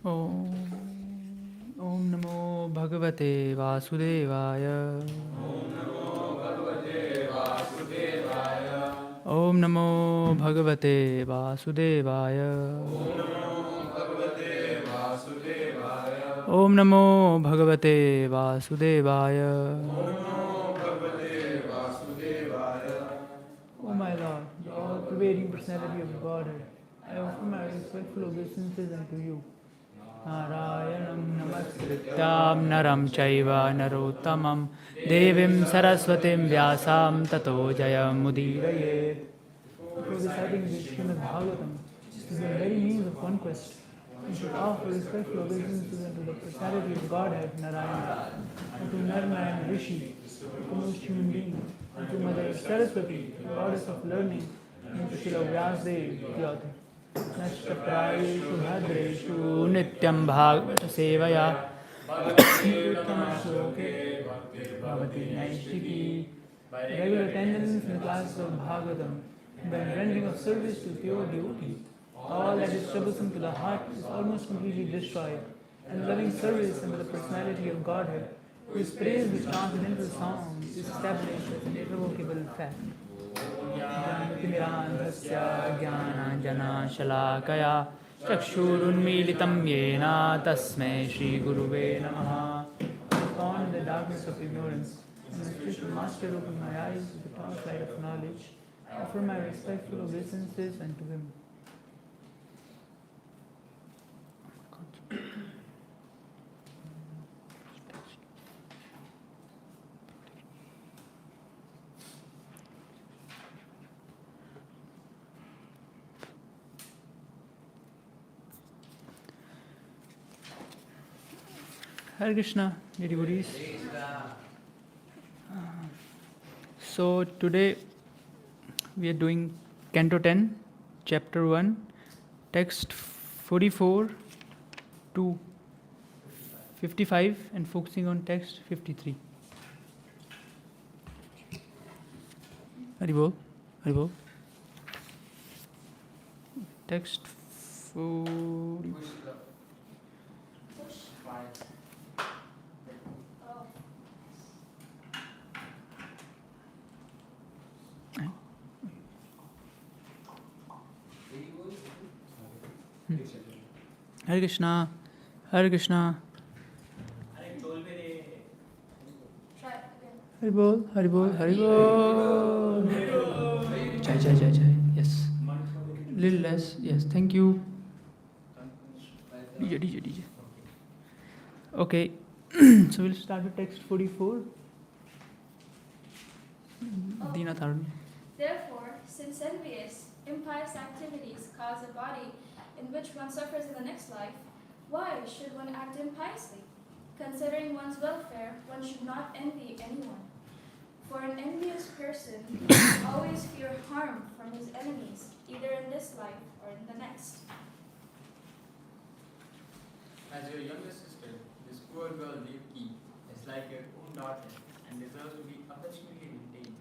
Om Namo Bhagavate Vasudevaya. Om Namo Bhagavate Vasudevaya. Om Namo Bhagavate Vasudevaya. O my Lord, the all-pervading personality of Godhead, I offer my respectful obeisances unto you. Narayanam namaskrityam naram chaiva narottamam devim saraswatim vyasam tato jayam mudirayet. Before reciting the Srimad Bhagavatam, which is the very means of conquest, we should offer respectful obeisances unto the personality of Godhead, Narayana, unto Narayana Rishi, the most human being, unto Mother Saraswati, the goddess of learning, and to Srila Vyasdev, the author. Nashtaprayeshu bhadreshu nityam bhagavata sevaya uttamaśloke bhavati naishiki. Regular attendance in the classes of Bhagavatam by rendering of service to pure devotee, all that is troublesome to the heart is almost completely destroyed, and loving service unto the personality of Godhead, whose praise with transcendental songs is established as an irrevocable fact. ज्ञानतिमिरान्धस्य ज्ञानाञ्जनशलाकया चक्षुरुन्मीलितं येन तस्मै श्रीगुरुवे नमः. Upon the darkness of ignorance, and the spiritual master opened my eyes with the torchlight of knowledge, I offer my respectful obeisances unto him. Hare Krishna, dear devotees. So today we are doing Canto 10, Chapter 1, text 44 to 55 and focusing on text 53. Haribol, Haribol. Text 40. Hare Krishna, Hare Krishna. Haribol, Haribol, Haribol. Jai, Jai, Jai, Jai. Yes. Little less. Yes. Thank you. DJ, DJ, DJ. Okay. So we'll start with text 44. Dina Tharun. Therefore, since envious, impious activities cause a body in which one suffers in the next life, why should one act impiously? Considering one's welfare, one should not envy anyone. For an envious person will always fear harm from his enemies, either in this life or in the next. As your younger sister, this poor girl Devaki is like your own daughter and deserves to be affectionately maintained.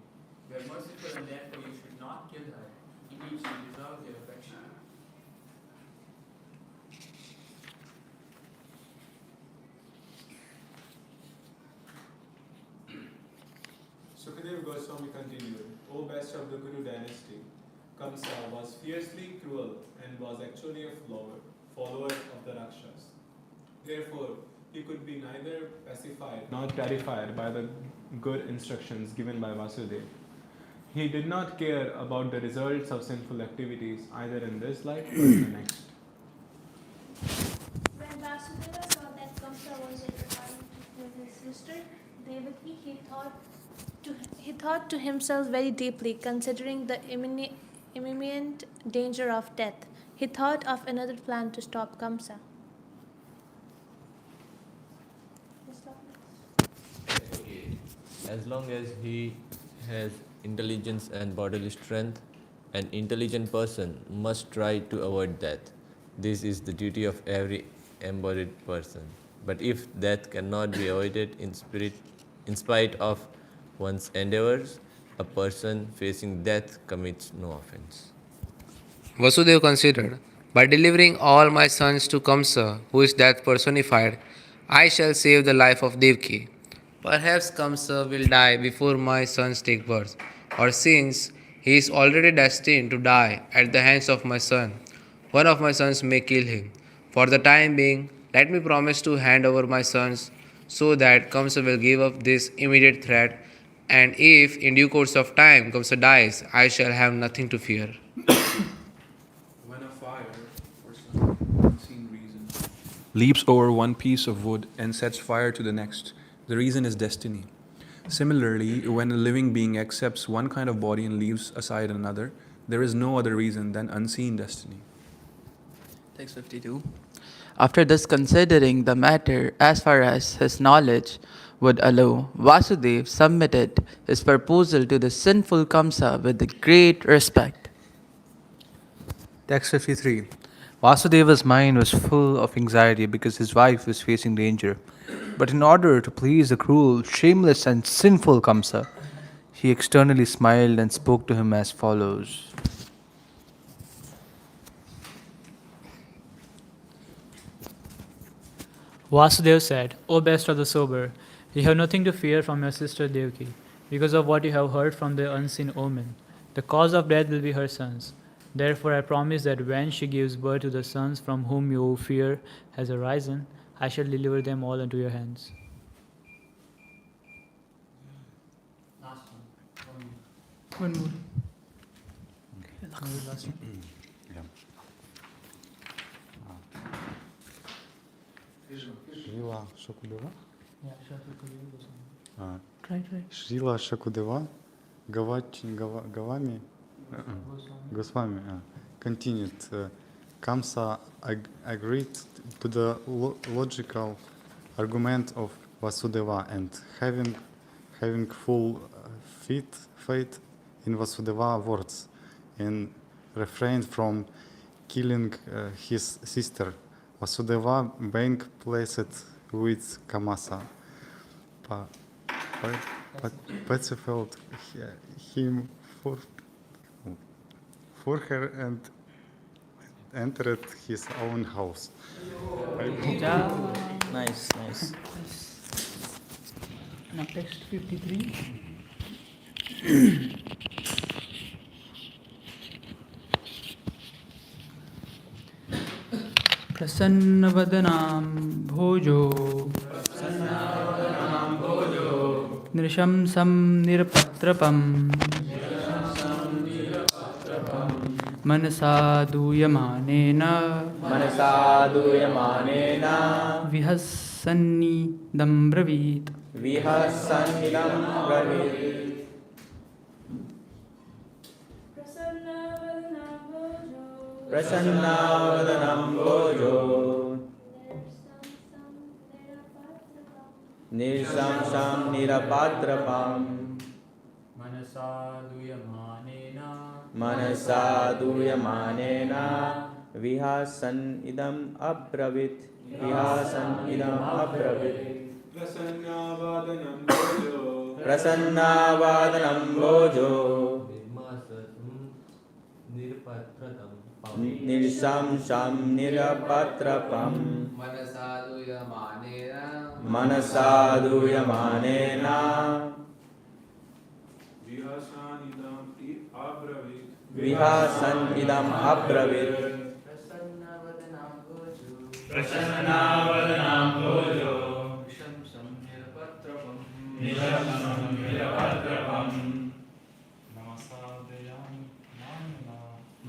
You are merciful and therefore you should not kill her. Indeed, she deserves your affection. Sukadeva Goswami continued, O best of the Guru dynasty, Kamsa was fiercely cruel and was actually a follower of the Rakshas. Therefore, he could be neither pacified nor terrified by the good instructions given by Vasudeva. He did not care about the results of sinful activities either in this life or in the next. When Vasudeva saw that Kamsa was intertwined with his sister Devaki, he thought to himself very deeply, considering the imminent danger of death. He thought of another plan to stop Kamsa. As long as he has intelligence and bodily strength, an intelligent person must try to avoid death. This is the duty of every embodied person. But if death cannot be avoided in spite of one's endeavors, a person facing death commits no offense. Vasudeva considered By delivering all my sons to Kamsa, who is death personified, I shall save the life of Devki. Perhaps Kamsa will die before my sons take birth, or since he is already destined to die at the hands of my son, one of my sons may kill him. For the time being, let me promise to hand over my sons so that Kamsa will give up this immediate threat, and if in due course of time Kamsa dies, I shall have nothing to fear. When a fire, for some unseen reason, leaps over one piece of wood and sets fire to the next, the reason is destiny. Similarly, when a living being accepts one kind of body and leaves aside another, there is no other reason than unseen destiny. Text 52. After thus considering the matter as far as his knowledge would allow, Vasudev submitted his proposal to the sinful Kamsa with great respect. Text 53. Vasudeva's mind was full of anxiety because his wife was facing danger. But in order to please the cruel, shameless, and sinful Kamsa, he externally smiled and spoke to him as follows. Vasudev said, O best of the sober, you have nothing to fear from your sister Devki, because of what you have heard from the unseen omen. The cause of death will be her sons. Therefore I promise that when she gives birth to the sons from whom your fear has arisen, I shall deliver them all into your hands. Last One more. Шрила Шакудева? Try. Шрила Шакудева Gavami Goswami continued. Kamsa agreed to the logical argument of Vasudeva and having full faith in Vasudeva words and refrained from killing his sister. Vasudeva being placed with Kamasa, pacified him for her and entered his own house. Nice. Now text 53. प्रसन्नवदनां भोजो नृशंसं निरपत्रपं Mansa दूयमानेन विहसन्निदं ब्रवीत् Prasannavanam Bojo Nirsamsam Nirapatrapam Manasaduyamanena Vihasan idam abravit Prasannavanam Bojo Nirsamsam Nirapatrapam Manasaduyamanena Vihasan idam abravit Prasannavanam Bojo Nirsamsam Nirapatrapam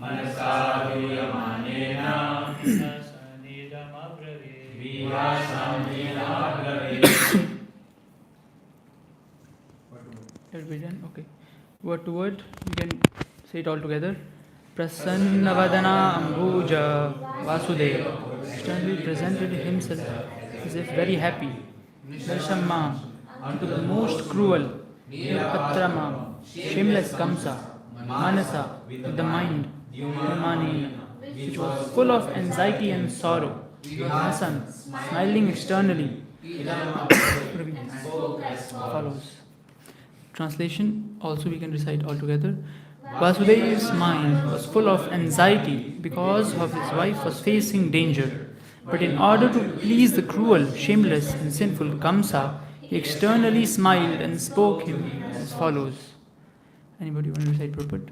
Manasaduyamanena Vihasam Let it be done. Okay. Word to word, you can say it all together. Prasannavadana Ambuja Vasudeva sternly presented himself as if very happy. Darshamam, to the most cruel, Patramam, shameless Kamsa, Manasa, with the mind, Manina, which was full of anxiety and sorrow. Hasan, smiling externally, follows. Translation also we can recite all together. Vasudev's mind was full of anxiety because of his wife was facing danger. But in order to please the cruel, shameless, and sinful Kamsa, he externally smiled and spoke him as follows. Anybody want to recite Prabhupada?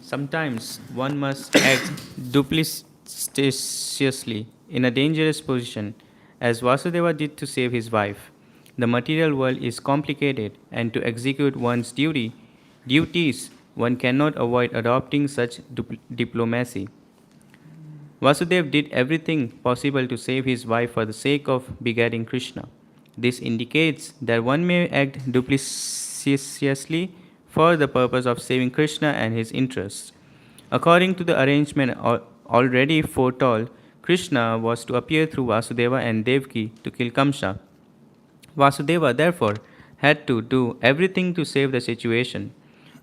Sometimes one must act duplicitously in a dangerous position, as Vasudeva did to save his wife. The material world is complicated, and to execute one's duties, one cannot avoid adopting such diplomacy. Vasudev did everything possible to save his wife for the sake of begetting Krishna. This indicates that one may act duplicitously for the purpose of saving Krishna and his interests. According to the arrangement already foretold, Krishna was to appear through Vasudeva and Devaki to kill Kamsa. Vasudeva, therefore, had to do everything to save the situation.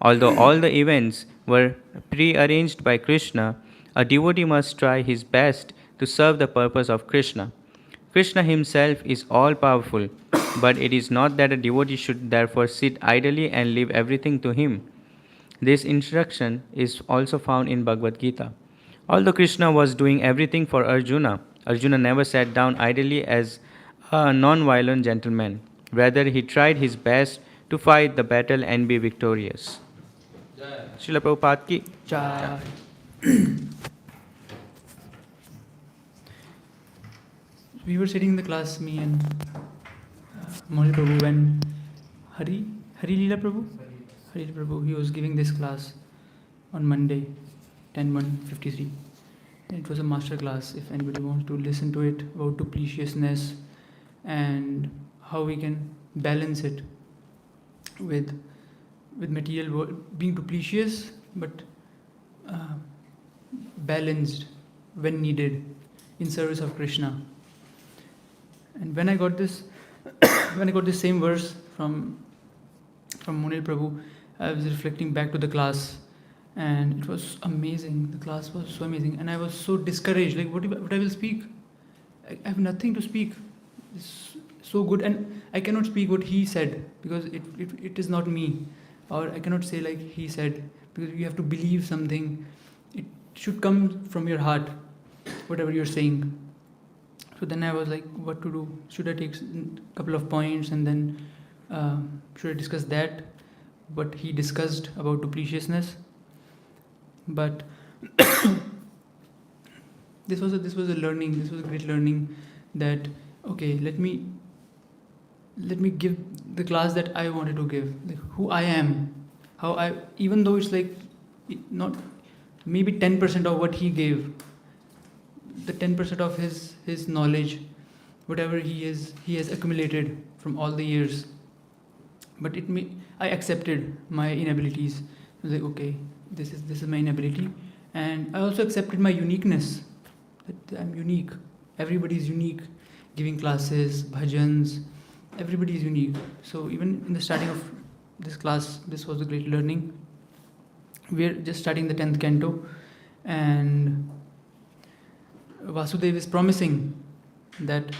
Although all the events were prearranged by Krishna, a devotee must try his best to serve the purpose of Krishna. Krishna himself is all powerful, but it is not that a devotee should therefore sit idly and leave everything to him. This instruction is also found in Bhagavad Gita. Although Krishna was doing everything for Arjuna, Arjuna never sat down idly as a non-violent gentleman. Rather, he tried his best to fight the battle and be victorious. Srila Prabhupada ki Jai. We were sitting in the class, me and Mohli Prabhu, when Hari Leela Prabhu? Hari Leela Prabhu, he was giving this class on Monday, 10/1/53. And it was a master class. If anybody wants to listen to it, about dupliciousness and how we can balance it with material world, being duplicious but balanced when needed in service of Krishna. And when I got this same verse from Munil Prabhu, I was reflecting back to the class, and it was amazing. The class was so amazing, and I was so discouraged. Like, what I will speak? I have nothing to speak. It's so good, and I cannot speak what he said because it is not me, or I cannot say like he said, because you have to believe something. It should come from your heart, whatever you're saying. So then I was like, what to do? Should I take a couple of points and then should I discuss that? But he discussed about dupliciousness. But this was a learning. This was a great learning that okay, let me give the class that I wanted to give, like who I am, even though it's like not maybe 10% of what he gave, the 10% of his knowledge, whatever he has accumulated from all the years. But I accepted my inabilities. I was like, okay, this is my inability, and I also accepted my uniqueness. That I'm unique. Everybody is unique. Giving classes, bhajans, everybody is unique. So even in the starting of this class, this was a great learning. We're just starting the 10th canto, and Vasudev is promising that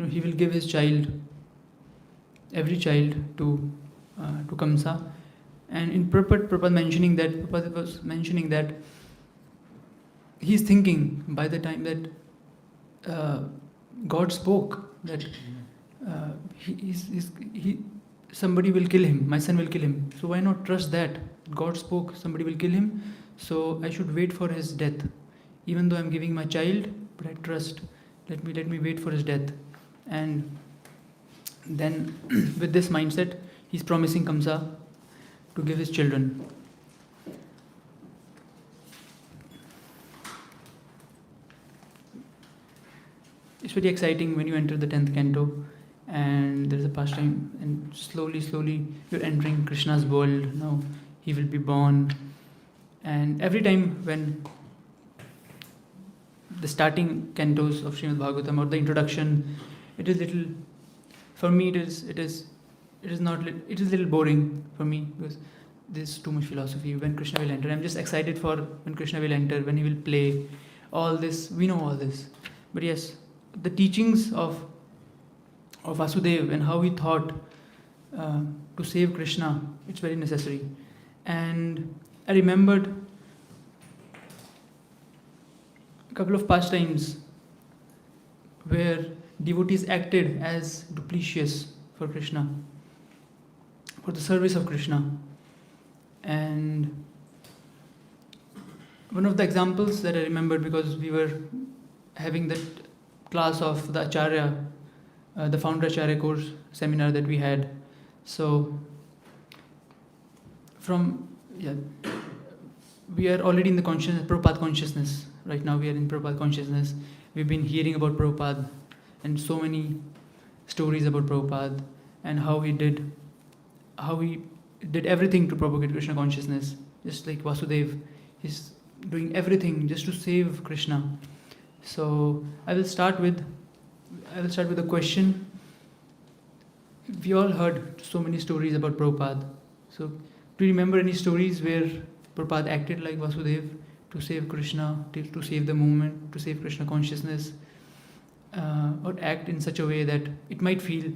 he will give his child, every child, to Kamsa. And in Prabhupada was mentioning that he's thinking by the time that God spoke that somebody will kill him, my son will kill him. So why not trust that? God spoke, somebody will kill him. So I should wait for his death. Even though I'm giving my child, but I trust. Let me wait for his death. And then with this mindset, he's promising Kamsa to give his children. It's very exciting when you enter the 10th canto and there's a pastime, and slowly you're entering Krishna's world. Now he will be born, and every time when the starting cantos of Srimad Bhagavatam or the introduction, it is little, for me it is little boring for me, because there's too much philosophy. When Krishna will enter, I'm just excited for when Krishna will enter, when he will play. All this, we know all this. But yes, the teachings of of Vasudev and how he thought to save Krishna, it's very necessary. And I remembered a couple of pastimes where devotees acted as duplicious for Krishna, for the service of Krishna. And one of the examples that I remembered, because we were having that class of the Acharya, the founder Acharya course seminar that we had. So, we are already in the Prabhupada consciousness. Right now we are in Prabhupada consciousness. We've been hearing about Prabhupada and so many stories about Prabhupada and how he did everything to propagate Krishna consciousness. Just like Vasudev, he's doing everything just to save Krishna. So I will start with a question. We all heard so many stories about Prabhupada. So do you remember any stories where Prabhupada acted like Vasudev to save Krishna, to save the movement, to save Krishna consciousness, or act in such a way that it might feel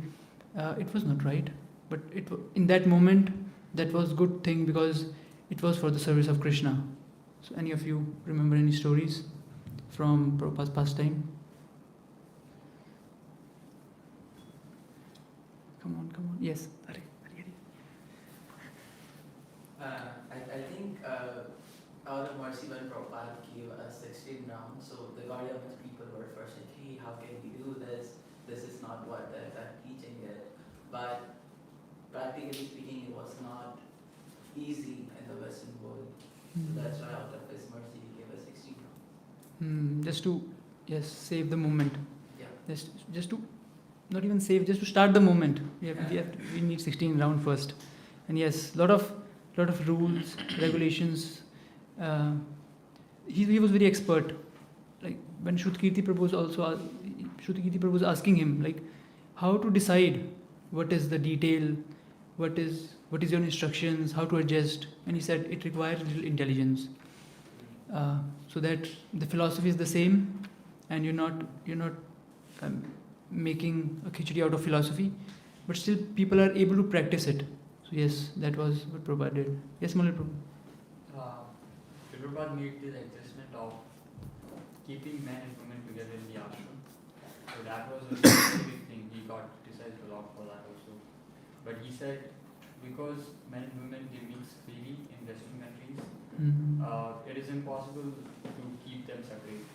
it was not right, but in that moment that was good thing because it was for the service of Krishna. So any of you remember any stories from Prabhupada's pastime? Come on. Yes. I think out of mercy when Prabhupada gave us 16 rounds, so the Gaudiya people were first like, hey, how can we do this? This is not what they're teaching it. But practically speaking, it was not easy in the Western world. So that's why out of his mercy, he gave us 16 rounds. Just to, save the movement. Yeah. Just to, not even save, just to start the movement. We need 16 round first. And yes, lot of rules, regulations. He was very expert. Like when Shrutikirti Prabhu was asking him like how to decide what is the detail, what is your instructions, how to adjust, and he said it requires little intelligence. So that the philosophy is the same, and you're not making a khichdi out of philosophy, but still people are able to practice it. So yes, that was what Prabhupada did. Yes, Malay Prabhu. Prabhupada made this adjustment of keeping men and women together in the ashram. So that was a specific thing. He got criticized a lot for that also. But he said because men and women they mix freely in Western countries, it is impossible to keep them separate.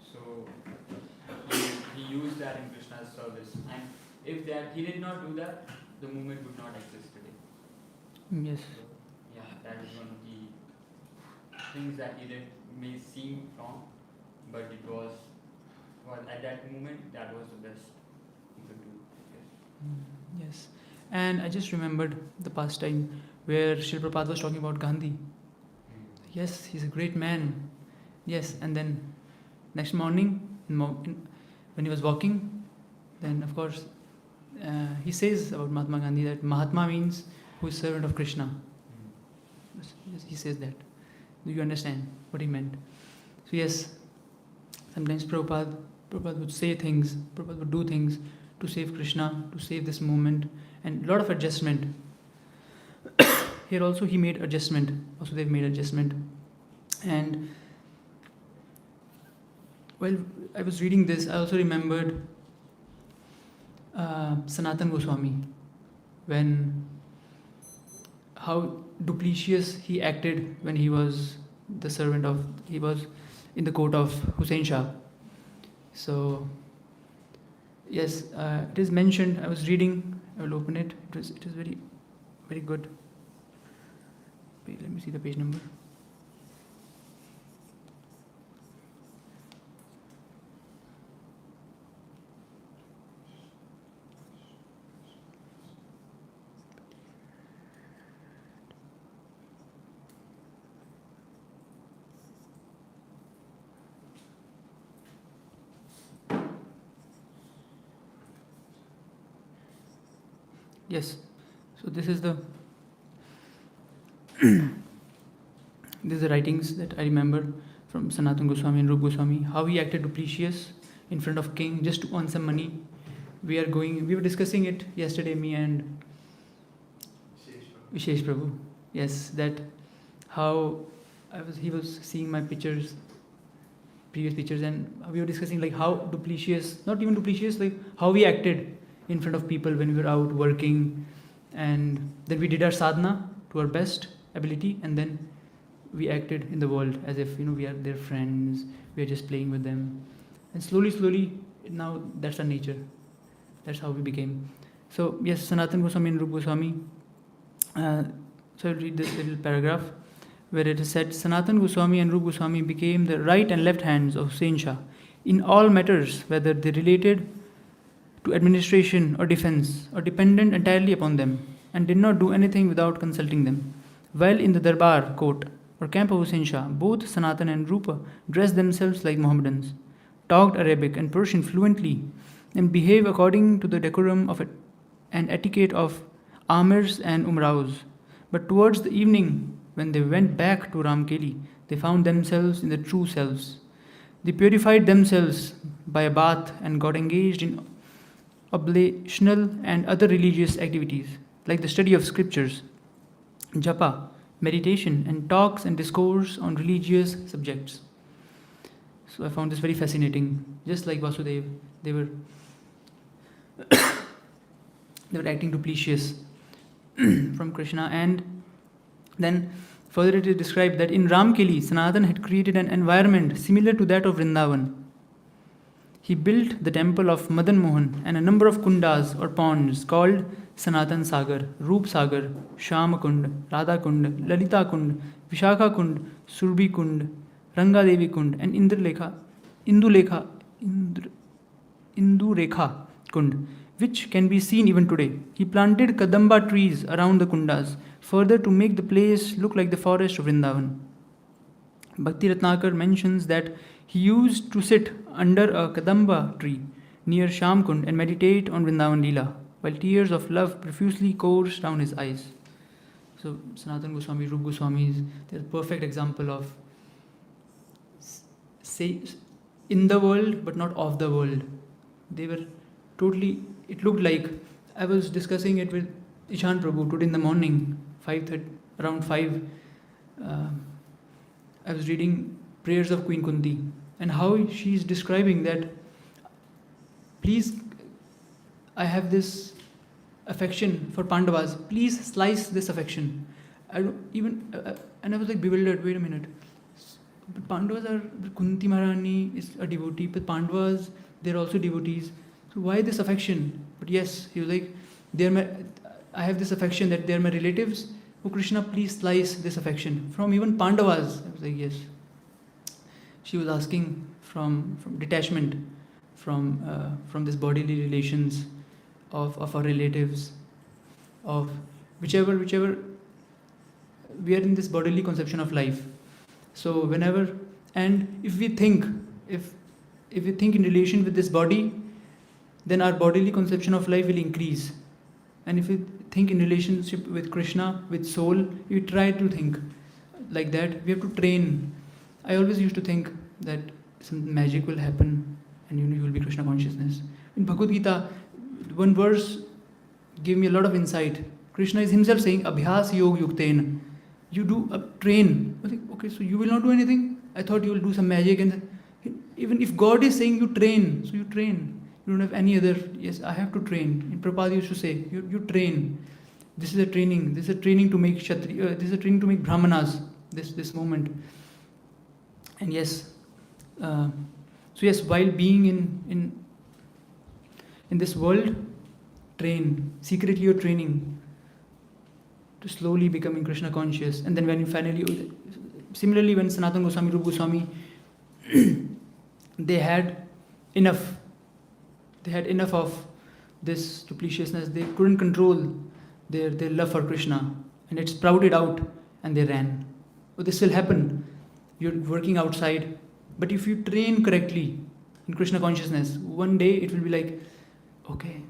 So he used that in Krishna's service. And if he did not do that, the movement would not exist today. Yes. So, that is one of the things that he did may seem wrong, but it was, at that moment, that was the best he could do. Yes. Yes. And I just remembered the pastime where Srila Prabhupada was talking about Gandhi. Yes, he's a great man. Yes, and then next morning, when he was walking, then of course, he says about Mahatma Gandhi that Mahatma means who is servant of Krishna. Yes, he says that. Do you understand what he meant? So yes, sometimes Prabhupada would say things, Prabhupada would do things to save Krishna, to save this movement, and a lot of adjustment. Here also he made adjustment. Also they've made adjustment. And while I was reading this, I also remembered Sanatan Goswami, how duplicitous he acted when he was he was in the court of Hussain Shah. So yes, it is mentioned. I was reading. I will open it. It is very, very good. Wait, let me see the page number. Yes, so this is the writings that I remember from Sanatan Goswami and Rup Goswami, how he acted duplicitous in front of king just to earn some money, we were discussing it yesterday, me and Vishesh Prabhu. Yes, that how he was seeing my pictures, previous pictures, and we were discussing like how duplicitous, not even duplicitous, like how we acted in front of people when we were out working, and then we did our sadhana to our best ability, and then we acted in the world as if we are their friends, we are just playing with them, and slowly now that's our nature, that's how we became. So yes, Sanatan Goswami and Rupa Goswami, so I'll read this little paragraph where it is said, Sanatan Goswami and Rupa Goswami became the right and left hands of Hussain Shah in all matters, whether they related to administration or defense, or dependent entirely upon them, and did not do anything without consulting them. While in the Darbar court or camp of Hussain Shah, both Sanatan and Rupa dressed themselves like Mohammedans, talked Arabic and Persian fluently, and behaved according to the decorum of and etiquette of Amirs and Umraus. But towards the evening, when they went back to Ramkeli, they found themselves in the true selves. They purified themselves by a bath and got engaged in oblational and other religious activities, like the study of scriptures, japa, meditation, and talks and discourse on religious subjects. So I found this very fascinating. Just like Vasudev, they were acting duplicitous from Krishna. And then further it is described that in Ramkeli, Sanatan had created an environment similar to that of Vrindavan. He built the temple of Madan Mohan and a number of kundas or ponds called Sanatan Sagar, Roop Sagar, Shama Kund, Radha Kund, Lalita Kund, Vishakha Kund, Surbi Kund, Ranga Devi Kund, and Indurekha Kund, which can be seen even today. He planted Kadamba trees around the kundas, further to make the place look like the forest of Vrindavan. Bhakti Ratnakar mentions that he used to sit under a Kadamba tree near Shamkund and meditate on Vrindavan Leela, while tears of love profusely coursed down his eyes. So Sanatan Goswami, Rupa Goswamis, they're a perfect example of say in the world but not of the world. They were totally, it looked like, I was discussing it with Ishan Prabhu today in the morning, around 5. I was reading Prayers of Queen Kunti, and how she is describing that, please, I have this affection for Pandavas, please slice this affection. And I was like bewildered, wait a minute. But Pandavas are, Kunti Maharani is a devotee, but Pandavas, they're also devotees. So why this affection? But yes, he was like, I have this affection that they're my relatives. Oh Krishna, please slice this affection. From even Pandavas. I was like, yes. She was asking from detachment from this bodily relations of our relatives, of whichever we are in this bodily conception of life. So whenever, and if we think in relation with this body, then our bodily conception of life will increase. And if we think in relationship with Krishna, with soul, we try to think like that. We have to train. I always used to think that some magic will happen and you will be Krishna consciousness. In Bhagavad Gita, one verse gave me a lot of insight. Krishna is himself saying, Abhyas Yog Yukten. You do train. I think, okay, so you will not do anything? I thought you will do some magic. And even if God is saying you train, so you train. You don't have any other, yes, I have to train. In Prabhupada used to say, you train. This is a training. This is a training to make Kshatriya. This is a training to make Brahmanas. This moment. And yes, so yes, while being in this world, train. Secretly you're training to slowly becoming Krishna conscious. And then when you finally, similarly when Sanatan Goswami, Rupa Goswami, they had enough of this dupliciousness. They couldn't control their love for Krishna, and it sprouted out and they ran. But this will happen. You're working outside, but if you train correctly in Krishna consciousness, one day it will be like, okay,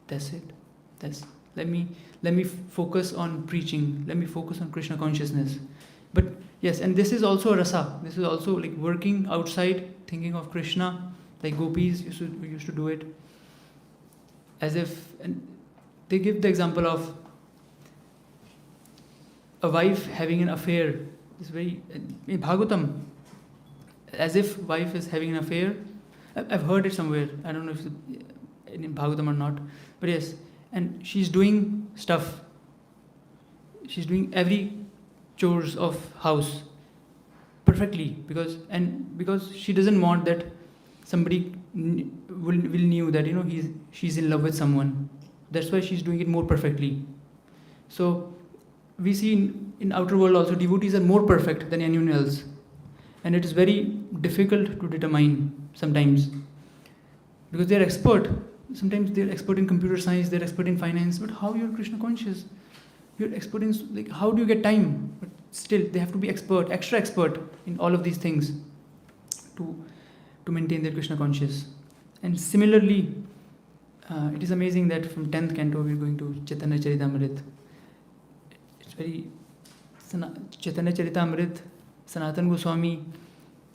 that's it. Let me focus on preaching. Let me focus on Krishna consciousness. But yes, and this is also a rasa. This is also like working outside, thinking of Krishna, like gopis used to do it, as if, and they give the example of a wife having an affair. It's very in Bhagavatam, as if wife is having an affair. I've heard it somewhere. I don't know if it's in Bhagavatam or not, but yes. And she's doing stuff. She's doing every chores of house perfectly because she doesn't want that somebody will knew that she's in love with someone. That's why she's doing it more perfectly. So we see in outer world also devotees are more perfect than anyone else, and it is very difficult to determine sometimes because they're expert. Sometimes they're expert in computer science, they're expert in finance, but how you're Krishna conscious? You're expert in, like, how do you get time? But still they have to be expert, extra expert in all of these things to maintain their Krishna conscious. And similarly, it is amazing that from 10th canto we're going to Chaitanya Charitamrita. It's very Chaitanya Charitamrita, Sanatana Goswami,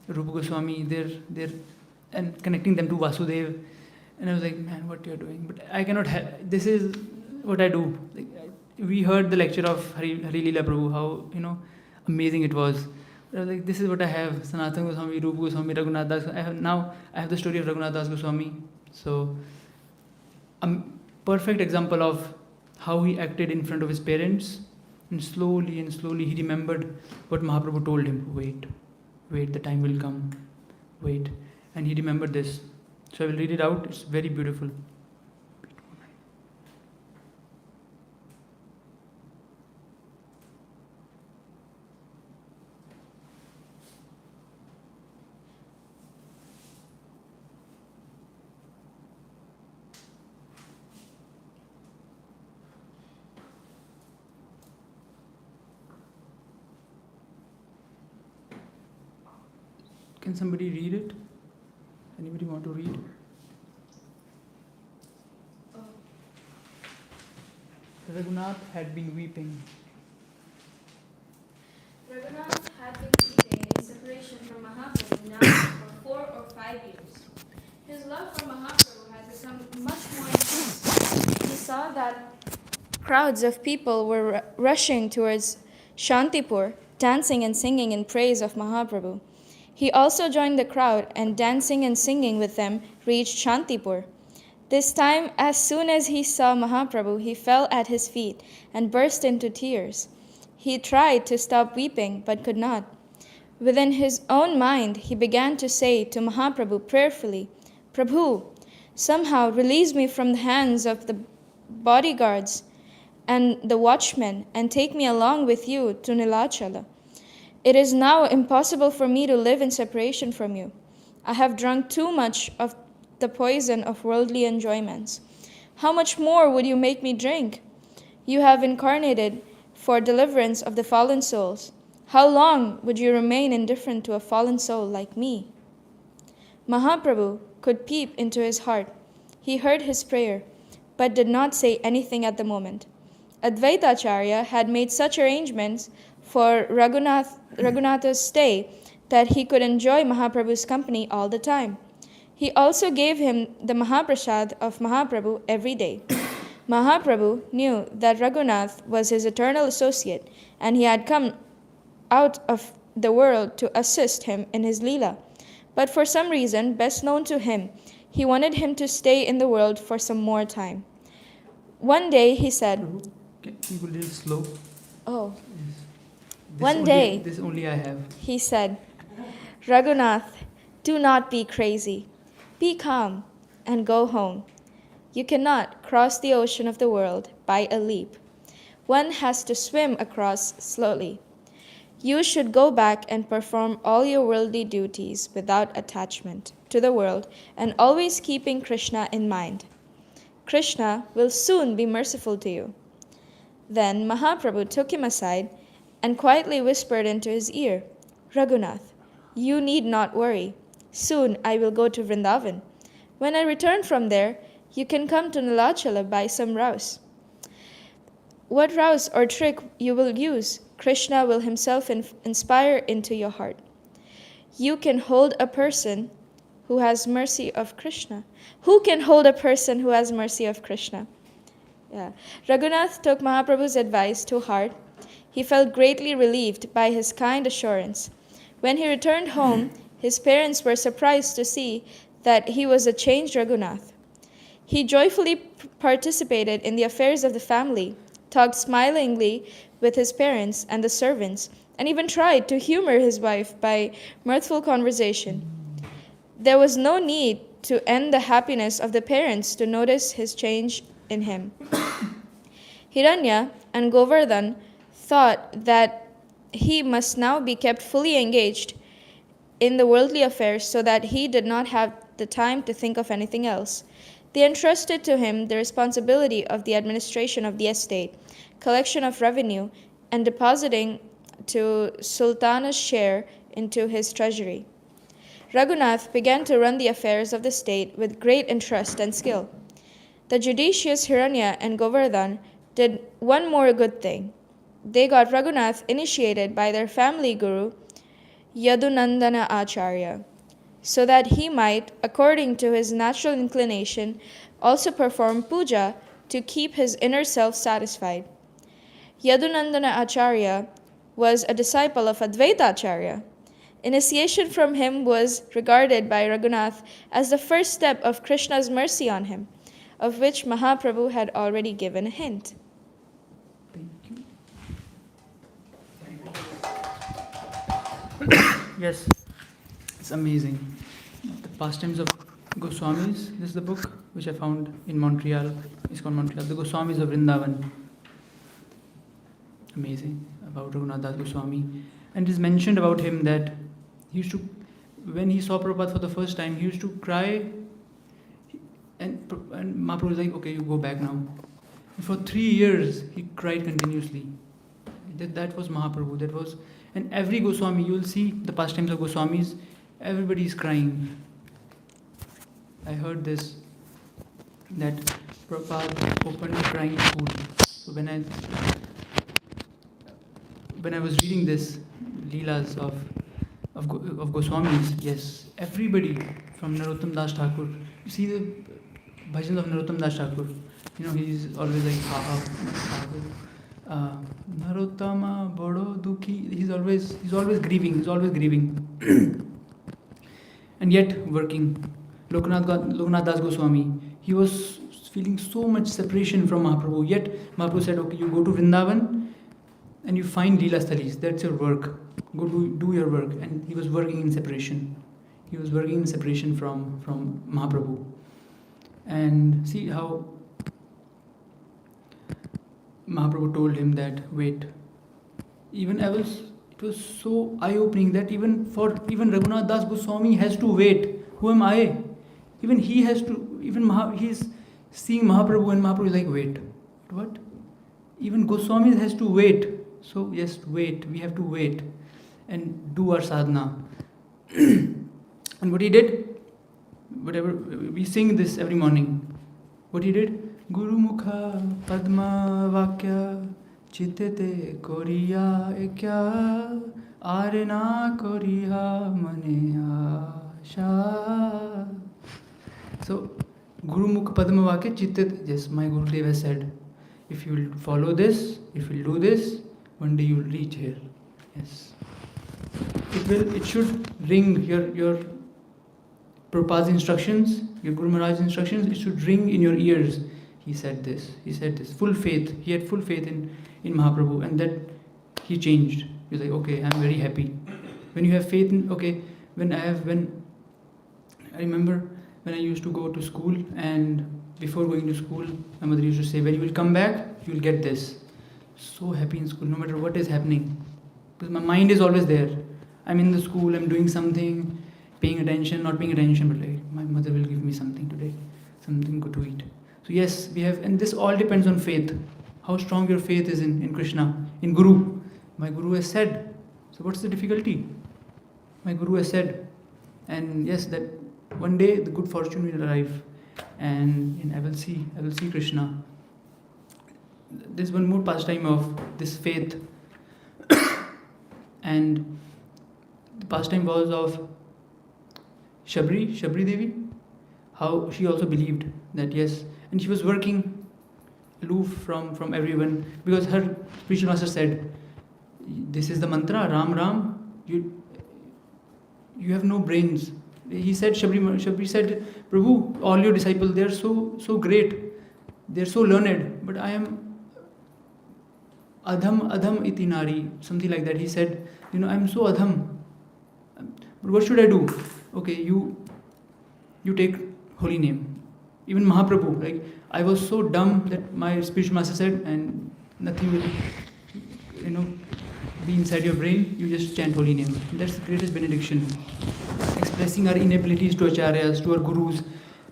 Rupa Goswami, they're and connecting them to Vasudeva. And I was like, man, what you're doing? But I cannot this is what I do. Like, we heard the lecture of Hari Leela Prabhu, how amazing it was. But I was like, this is what I have: Sanatana Goswami, Rupa Goswami, Raghunath Das. I have the story of Raghunath Das Goswami. So a perfect example of how he acted in front of his parents, and slowly he remembered what Mahaprabhu told him. Wait, the time will come. Wait, and he remembered this. So I will read it out. It's very beautiful. Can somebody read it? Anybody want to read? Raghunath had been weeping. Raghunath had been weeping in separation from Mahaprabhu now for 4 or 5 years. His love for Mahaprabhu had become much more intense. He saw that crowds of people were rushing towards Shantipur, dancing and singing in praise of Mahaprabhu. He also joined the crowd, and dancing and singing with them reached Shantipur. This time, as soon as he saw Mahaprabhu, he fell at his feet and burst into tears. He tried to stop weeping, but could not. Within his own mind, he began to say to Mahaprabhu prayerfully, "Prabhu, somehow release me from the hands of the bodyguards and the watchmen, and take me along with you to Nilachala. It is now impossible for me to live in separation from you. I have drunk too much of the poison of worldly enjoyments. How much more would you make me drink? You have incarnated for deliverance of the fallen souls. How long would you remain indifferent to a fallen soul like me?" Mahaprabhu could peep into his heart. He heard his prayer, but did not say anything at the moment. Advaitacharya had made such arrangements for Raghunatha's stay that he could enjoy Mahaprabhu's company all the time. He also gave him the Mahaprasad of Mahaprabhu every day. Mahaprabhu knew that Raghunath was his eternal associate, and he had come out of the world to assist him in his Leela. But for some reason best known to him, he wanted him to stay in the world for some more time. One day he said, Can you go a little slow? "Oh." This One only, day, this only I have. he said, "Raghunath, do not be crazy. Be calm and go home. You cannot cross the ocean of the world by a leap. One has to swim across slowly. You should go back and perform all your worldly duties without attachment to the world and always keeping Krishna in mind. Krishna will soon be merciful to you." Then Mahaprabhu took him aside and quietly whispered into his ear, "Raghunath, you need not worry. Soon I will go to Vrindavan. When I return from there, you can come to Nilachala by some rouse. What rouse or trick you will use, Krishna will himself inspire into your heart. You can hold a person who has mercy of Krishna? Who can hold a person who has mercy of Krishna? Yeah. Raghunath took Mahaprabhu's advice to heart. He felt greatly relieved by his kind assurance. When he returned home, his parents were surprised to see that he was a changed Raghunath. He joyfully participated in the affairs of the family, talked smilingly with his parents and the servants, and even tried to humor his wife by mirthful conversation. There was no need to end the happiness of the parents to notice his change in him. Hiranya and Govardhan thought that he must now be kept fully engaged in the worldly affairs so that he did not have the time to think of anything else. They entrusted to him the responsibility of the administration of the estate, collection of revenue, and depositing to Sultana's share into his treasury. Raghunath began to run the affairs of the state with great interest and skill. The judicious Hiranya and Govardhan did one more good thing. They got Raghunath initiated by their family guru, Yadunandana Acharya, so that he might, according to his natural inclination, also perform puja to keep his inner self satisfied. Yadunandana Acharya was a disciple of Advaita Acharya. Initiation from him was regarded by Raghunath as the first step of Krishna's mercy on him, of which Mahaprabhu had already given a hint. Yes, it's amazing. The Pastimes of Goswamis. This is the book which I found in Montreal. It's called Montreal. The Goswamis of Vrindavan. Amazing about Raghunath Das Goswami. And it is mentioned about him that he used to, when he saw Prabhupada for the first time, he used to cry. And Mahaprabhu was like, okay, you go back now. And for 3 years, he cried continuously. That was Mahaprabhu. That was, and every Goswami, you will see the pastimes of Goswamis, everybody is crying. I heard this, that Prabhupada openly crying food. So when I was reading this, Leelas of Goswamis, yes, everybody from Narottam Das Thakur, you see the bhajans of Narottam Das Thakur, he's always like, Narottama Bado Dukhi, he's always grieving, and yet working. Lokanath Das Goswami, he was feeling so much separation from Mahaprabhu, yet Mahaprabhu said, okay, you go to Vrindavan and you find Leela Stalis, that's your work, go do your work. And he was working in separation. He was working in separation from Mahaprabhu. And see how Mahaprabhu told him that, wait, it was so eye-opening that even Raghunath Das Goswami has to wait. Who am I? Even he has to, he's seeing Mahaprabhu and Mahaprabhu is like, wait, what? Even Goswami has to wait. So yes, wait, we have to wait and do our sadhana. And what he did, whatever, we sing this every morning. What he did, Guru Mukha Padma Vakya Chitete Koriya Ekya Arena Koriya Mane Asha. So, Guru Mukha Padma Vakya Chitete, yes, my Gurudev has said, if you will follow this, if you will do this, one day you will reach here. Yes. It should ring your Prabhupada's instructions, your Guru Maharaj's instructions, it should ring in your ears. He said this. Full faith. He had full faith in Mahaprabhu, and that he changed. He was like, okay, I'm very happy. When you have faith in, okay, when I remember when I used to go to school, and before going to school, my mother used to say, when you will come back, you will get this. So happy in school, no matter what is happening. Because my mind is always there. I'm in the school, I'm doing something, paying attention, not paying attention, but like, my mother will give me something today, something good to eat. So yes, we have, and this all depends on faith. How strong your faith is in Krishna, in Guru. My Guru has said. So what's the difficulty? My Guru has said. And yes, that one day the good fortune will arrive, and I will see Krishna. There's one more pastime of this faith. And the pastime was of Shabri Devi, how she also believed that yes, and she was working aloof from everyone because her spiritual master said, "This is the mantra, Ram Ram. You have no brains." He said, Shabri said, "Prabhu, all your disciples, they are so great, they are so learned, but I am adham iti nari," something like that. He said, I am so adham. But what should I do? Okay, you take holy name. Even Mahaprabhu, like I was so dumb that my spiritual master said, and nothing will, be inside your brain. You just chant holy name. That's the greatest benediction. Expressing our inabilities to acharyas, to our gurus,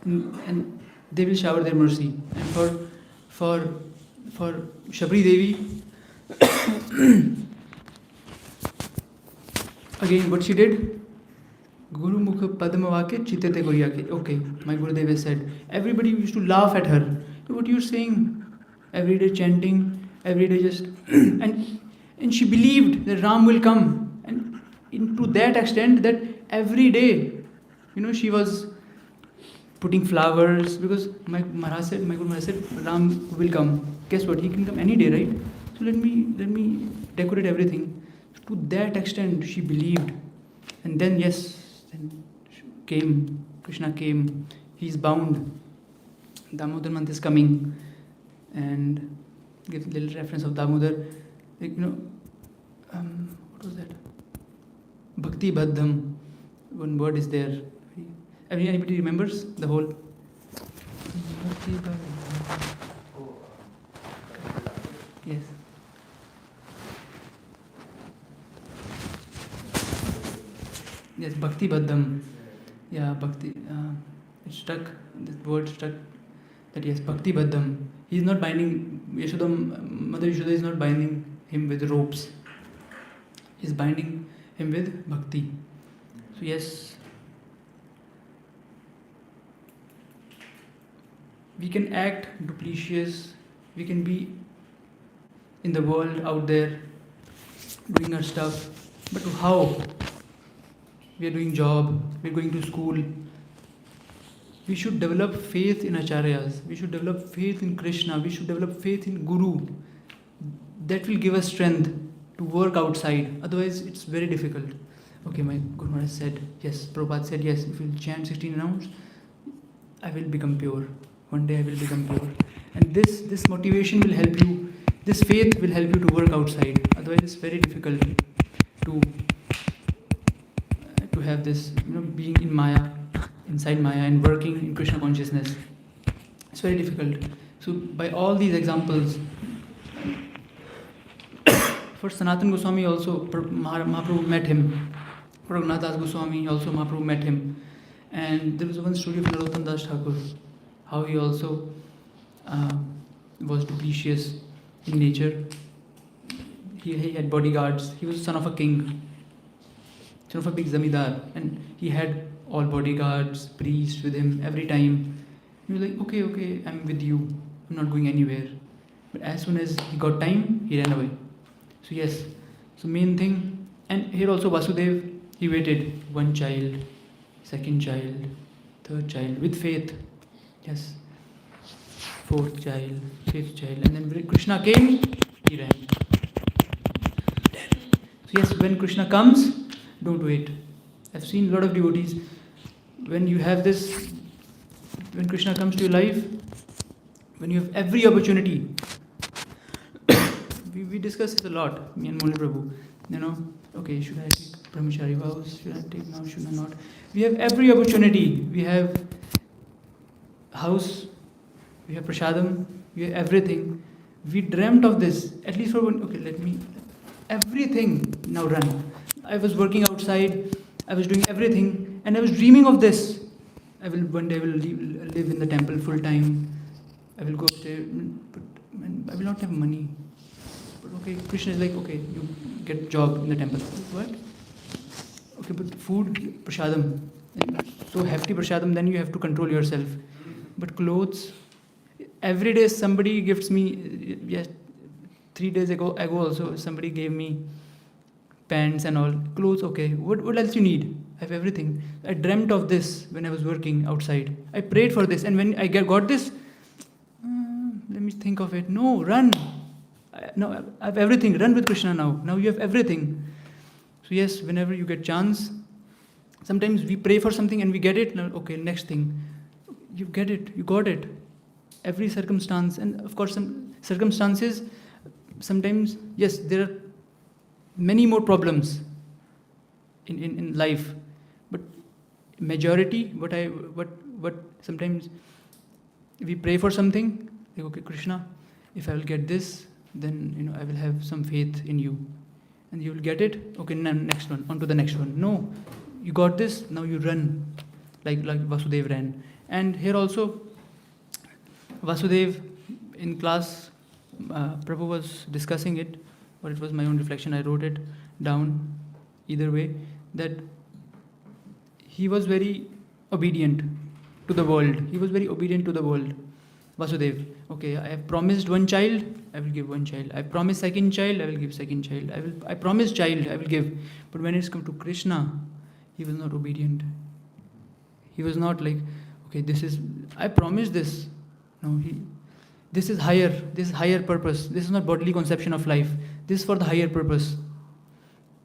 and they will shower their mercy. And for Shabri Devi, again, what she did? Guru Mukha Padmavake Chitete Goriyake. Okay, my Gurudev has said. Everybody used to laugh at her. So what you're saying? Every day chanting, every day just and she believed that Ram will come. And to that extent that every day, she was putting flowers because my Guru Maharaj said Ram will come. Guess what? He can come any day, right? So let me decorate everything. To that extent she believed. And then Krishna came, he's bound. Damodar month is coming, and give a little reference of Damodar. What was that? Bhakti Baddham. One word is there. Anybody remembers the whole? Bhakti Baddham. Yes. Yes, Bhakti Baddham. Yeah, Bhakti. It struck, the word struck that yes, Bhakti Baddham. He is not binding, Mother Yashoda is not binding him with ropes. He is binding him with Bhakti. So yes, we can act duplicitous, we can be in the world out there doing our stuff, but how? We are doing job, we are going to school. We should develop faith in acharyas, we should develop faith in Krishna, we should develop faith in Guru. That will give us strength to work outside, otherwise it's very difficult. Okay, my Guru Maharaj said, yes, Prabhupada said, yes, if you chant 16 rounds, I will become pure. One day I will become pure. And this motivation will help you, this faith will help you to work outside. Otherwise it's very difficult to have this, being in Maya, inside Maya and working in Krishna consciousness. It's very difficult. So by all these examples, first Sanatana Goswami also, Mahaprabhu met him. Raghunath Das Goswami also, Mahaprabhu met him. And there was one story of Narottam Das Thakur, how he also was duplicitous in nature. He had bodyguards. He was son of a king, son of a big zamidar, and he had all bodyguards, priests with him every time. He was like, okay, I'm with you. I'm not going anywhere. But as soon as he got time, he ran away. So yes, so main thing, and here also Vasudev, he waited one child, second child, third child with faith. Yes, fourth child, fifth child, and then when Krishna came, he ran. So yes, when Krishna comes, don't wait. I've seen a lot of devotees, when you have this, when Krishna comes to your life, when you have every opportunity, we discuss it a lot, me and Moli Prabhu, okay, should I take brahmachari vows, should I take now, should I not? We have every opportunity, we have house, we have prasadam, we have everything. We dreamt of this, at least for one, everything now run. I was working outside, I was doing everything, and I was dreaming of this. One day I will live in the temple full time. I will go there, but I will not have money. But okay, Krishna is like, okay, you get job in the temple. What? Okay, but food, prasadam. So hefty prasadam, then you have to control yourself. But clothes, every day somebody gifts me, yes, 3 days ago also somebody gave me pants and all. Clothes, okay. What else you need? I have everything. I dreamt of this when I was working outside. I prayed for this, and when I got this, let me think of it. No, run. No, I have everything. Run with Krishna now. Now you have everything. So yes, whenever you get chance, sometimes we pray for something and we get it. Now, okay, next thing. You get it. You got it. Every circumstance, and of course some circumstances, sometimes, yes, there are many more problems in life, but majority, what sometimes we pray for something, like, okay, Krishna, if I will get this, then I will have some faith in you, and you will get it. Okay, next one, on to the next one. No, you got this, now you run, like Vasudev ran. And here also, Vasudev, in class, Prabhu was discussing it, or it was my own reflection, I wrote it down, either way, that he was very obedient to the world. He was very obedient to the world. Vasudev, okay, I have promised one child, I will give one child. I promised second child, I will give second child. I promised child, I will give. But when it's come to Krishna, he was not obedient. He was not like, okay, I promised this. No, this is higher purpose. This is not bodily conception of life. This is for the higher purpose.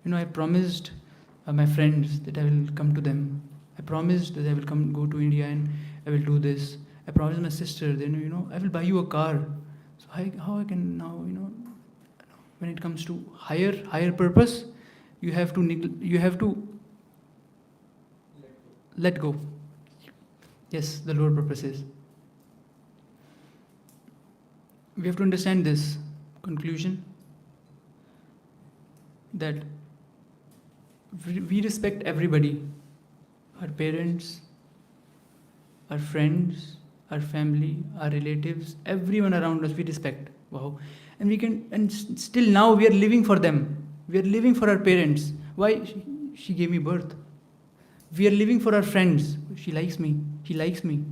I promised my friends that I will come to them. I promised that I will go to India and I will do this. I promised my sister, then, I will buy you a car. So how I can now, when it comes to higher purpose, you have to let go. Yes, the lower purposes. We have to understand this conclusion, that we respect everybody, our parents, our friends, our family, our relatives, everyone around us we respect. Wow. And still now we are living for them. We are living for our parents. Why? She gave me birth. We are living for our friends. She likes me. He likes me.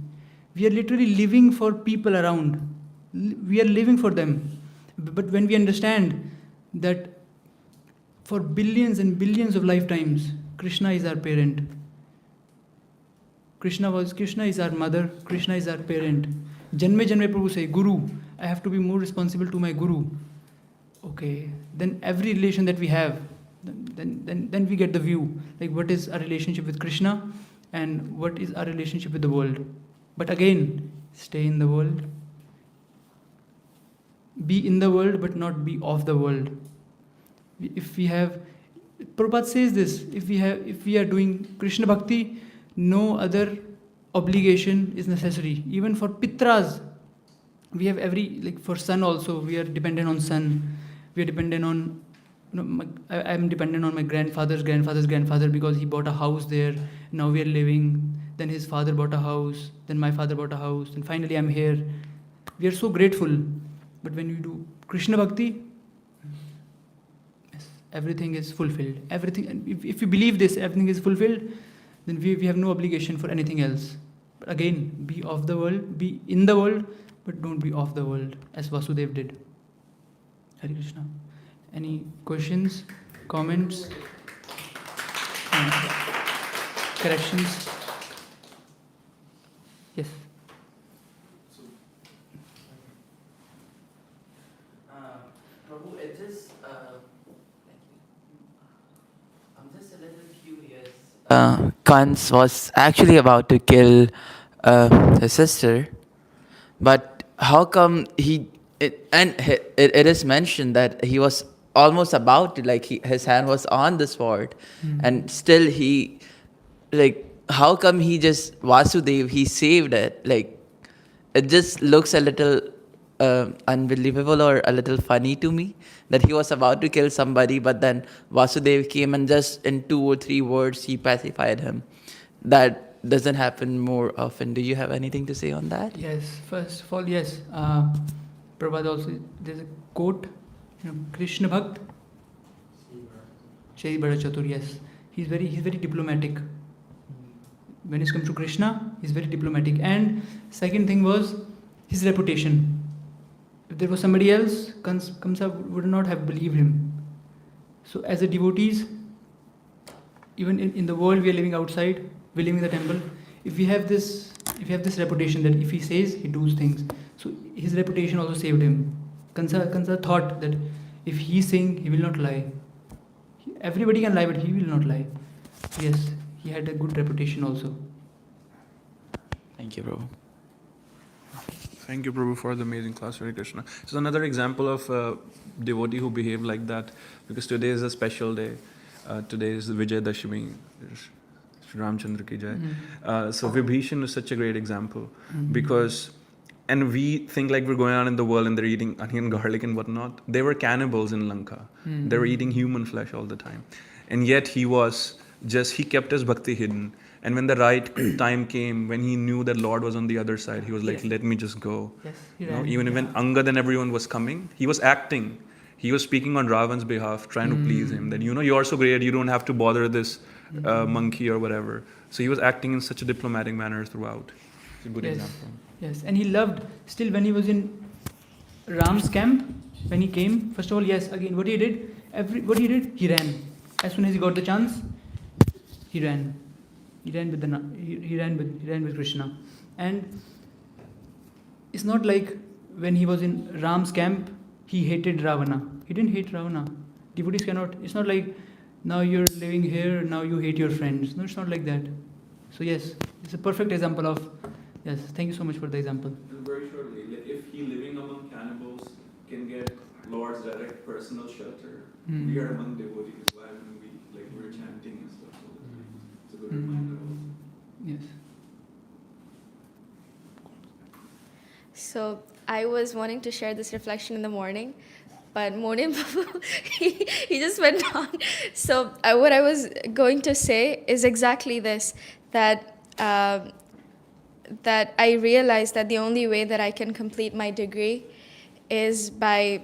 We are literally living for people around. We are living for them. But when we understand that for billions and billions of lifetimes, Krishna is our parent. Krishna is our mother. Krishna is our parent. Janme Prabhu say, Guru, I have to be more responsible to my Guru. Okay, then every relation that we have, then we get the view, like what is our relationship with Krishna and what is our relationship with the world. But again, stay in the world. Be in the world, but not be of the world. If we have, Prabhupada says this, if we are doing Krishna Bhakti, no other obligation is necessary. Even for Pitras, we have for sun also, we are dependent on sun. We are dependent on, I am dependent on my grandfather's grandfather because he bought a house there. Now we are living. Then his father bought a house. Then my father bought a house. And finally I'm here. We are so grateful. But when we do Krishna Bhakti, yes, everything is fulfilled. Everything. If we believe this, everything is fulfilled, then we have no obligation for anything else. But again, be of the world, be in the world, but don't be of the world, as Vasudev did. Hare Krishna. Any questions, comments, corrections? Yes. Prabhu, I'm just a little curious. Kans was actually about to kill his sister, but how come it is mentioned that he was almost about to, his hand was on the sword, and still how come Vasudev, he saved it? It just looks a little unbelievable or a little funny to me that he was about to kill somebody, but then Vasudev came and just in 2 or 3 words he pacified him. That doesn't happen more often. Do you have anything to say on that? Yes, first of all, yes. Prabhupada also, there's a quote, Krishna Bhakt, Chai Bada Chatur, yes. He's very diplomatic. When it comes to Krishna, he's very diplomatic. And second thing was his reputation. If there was somebody else, Kamsa would not have believed him. So as a devotees, even in the world we are living outside, we're living in the temple. If we have this reputation that if he says, he does things. So his reputation also saved him. Kansa thought that if he's saying, he will not lie. Everybody can lie, but he will not lie. Yes, he had a good reputation also. Thank you, Prabhu. Thank you, Prabhu, for the amazing class, Hare Krishna. This is another example of a devotee who behaved like that, because today is a special day. Today is Vijay Dashami, Shri Ramchandra ki jai. So Vibhishan is such a great example, because, and we think like we're going on in the world and they're eating onion, garlic and whatnot. They were cannibals in Lanka. They were eating human flesh all the time. And yet he kept his bhakti hidden. And when the right time came, when he knew that Lord was on the other side, he was like, let me just go. Yes, Even when Angad and everyone was coming, he was acting. He was speaking on Ravan's behalf, trying to please him. That, you are so great, you don't have to bother this monkey or whatever. So he was acting in such a diplomatic manner throughout. It's a good example. Yes, and he loved, still when he was in Ram's camp, when he came, first of all, yes, again, what he did, he ran. As soon as he got the chance, he ran. He ran with Krishna. And it's not like when he was in Ram's camp, he hated Ravana. He didn't hate Ravana. Devotees cannot, it's not like now you're living here, now you hate your friends. No, it's not like that. So yes, it's a perfect example of, yes, thank you so much for the example. Very shortly, if he living among cannibals can get Lord's direct personal shelter, we are among devotees. Why wouldn't we, we're chanting and stuff all the time. It's a good reminder also. Yes. So I was wanting to share this reflection in the morning, but Morning Babu, he just went on. So what I was going to say is exactly this, that I realized that the only way that I can complete my degree is by,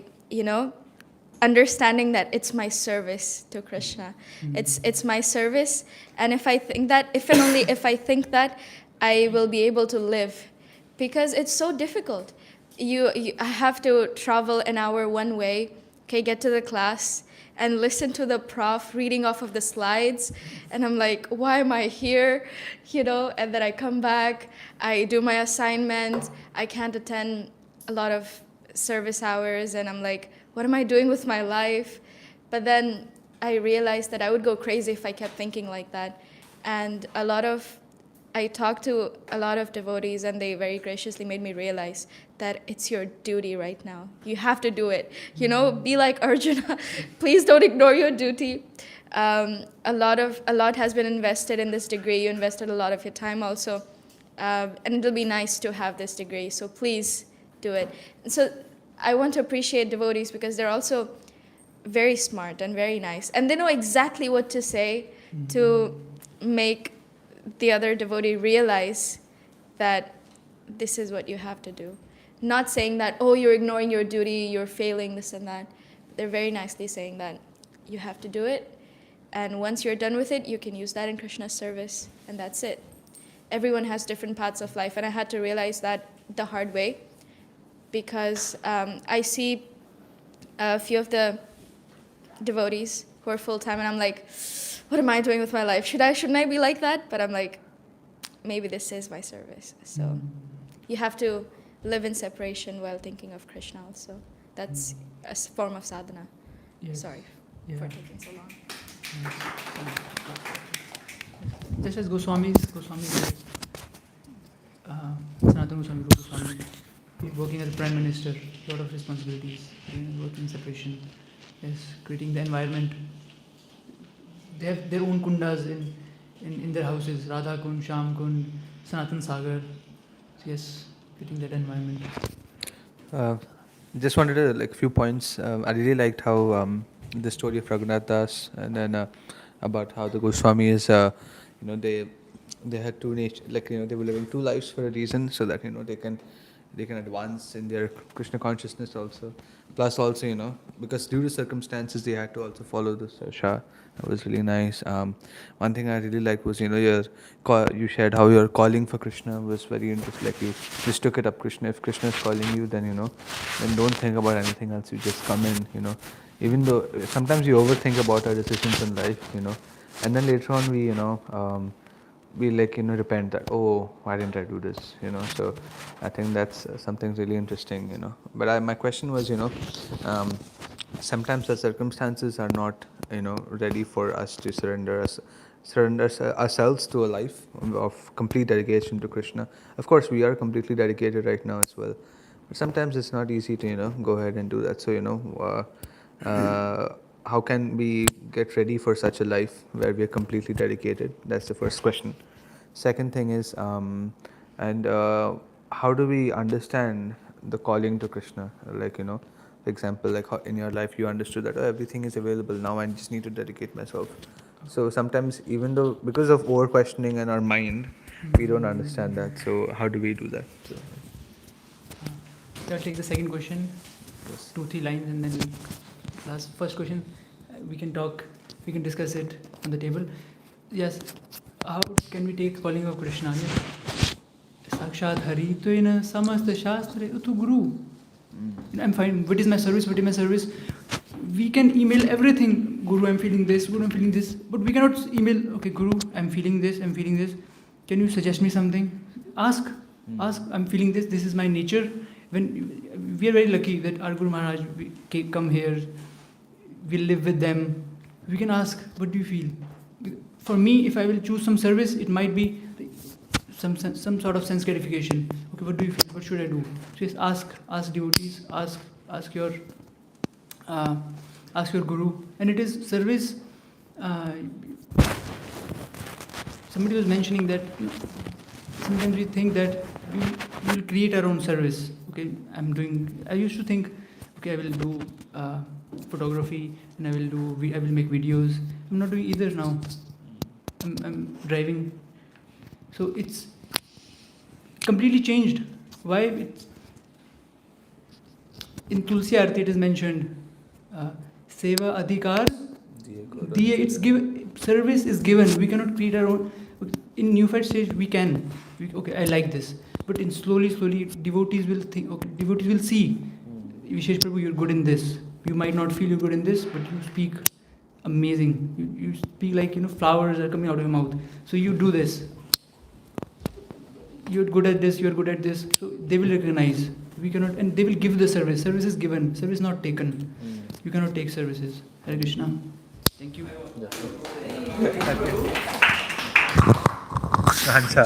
understanding that it's my service to Krishna. It's my service, and if I think that, if and only if I think that, I will be able to live, because it's so difficult. I have to travel an hour one way, get to the class, and listen to the prof reading off of the slides, and I'm like, why am I here? And then I come back, I do my assignment, I can't attend a lot of service hours, and I'm like, what am I doing with my life? But then I realized that I would go crazy if I kept thinking like that. And I talked to a lot of devotees, and they very graciously made me realize that it's your duty right now. You have to do it. Be like Arjuna. Please don't ignore your duty. A lot has been invested in this degree. You invested a lot of your time also. And it'll be nice to have this degree. So please do it. And so I want to appreciate devotees because they're also very smart and very nice. And they know exactly what to say to make the other devotee realize that this is what you have to do. Not saying that, oh, you're ignoring your duty, you're failing, this and that. They're very nicely saying that you have to do it. And once you're done with it, you can use that in Krishna's service. And that's it. Everyone has different paths of life. And I had to realize that the hard way. Because I see a few of the devotees who are full-time, and I'm like, what am I doing with my life? Shouldn't I be like that? But I'm like, maybe this is my service. So you have to live in separation while thinking of Krishna also. That's a form of sadhana. Yes. Sorry for taking so long. Just as Goswamis, Sanatana Goswami, he's working as Prime Minister, a lot of responsibilities, working in separation, yes, creating the environment. They have their own kundas in their houses, Radha Kund, Sham Kund, Sanatan Sagar. So yes, creating that environment. Just wanted to a few points. I really liked how the story of Raghunath Das, and then about how the Goswamis, they had two they were living two lives for a reason, so that they can advance in their Krishna consciousness also. Plus also, because due to circumstances, they had to also follow the Shah. That was really nice. One thing I really liked was, you shared how your calling for Krishna was very interesting. Like you just took it up, Krishna. If Krishna is calling you, then, then don't think about anything else. You just come in, Even though sometimes we overthink about our decisions in life, and then later on we repent that, oh, why didn't I do this, so I think that's something really interesting, but my question was, sometimes the circumstances are not ready for us to surrender ourselves to a life of complete dedication to Krishna. Of course we are completely dedicated right now as well, but sometimes it's not easy to go ahead and do that. So how can we get ready for such a life where we are completely dedicated? That's the first question. Second thing is, and how do we understand the calling to Krishna? Like, for example, like how in your life you understood that, oh, everything is available, now I just need to dedicate myself. So sometimes, even though because of over questioning in our mind, we don't understand that. So how do we do that? So, I'll take the second question, 2-3 lines, and then last first question. We can discuss it on the table. Yes, how can we take calling of Krishna? Sakshat Hari Tuina Samasta Shastra Utu Guru. I'm fine. What is my service? What is my service? We can email everything. Guru, I'm feeling this. Guru, I'm feeling this. But we cannot email, okay, Guru, I'm feeling this. I'm feeling this. Can you suggest me something? Ask. I'm feeling this. This is my nature. When we are very lucky that our Guru Maharaj come here, we live with them. We can ask, what do you feel? For me, if I will choose some service, it might be some sort of sense gratification. Okay, what do you feel? What should I do? So just ask devotees, ask your Guru, and it is service. Somebody was mentioning that sometimes we think that we will create our own service. Okay, I used to think, okay, I will do photography and I will make videos. I'm not doing either now. I'm driving. So it's completely changed. Why? In Tulsi Arti it is mentioned, Seva Adhikar, it's given, service is given. We cannot create our own. In Neophyte stage we can. Okay, I like this. But in slowly, devotees will think. Okay, devotees will see. Vishesh Prabhu, you're good in this. You might not feel you're good in this, but you speak amazing. You speak like flowers are coming out of your mouth. So you do this. You're good at this. You're good at this. So they will recognize. We cannot, and they will give the service. Service is given. Service not taken. You cannot take services. Hare Krishna. Thank you. अच्छा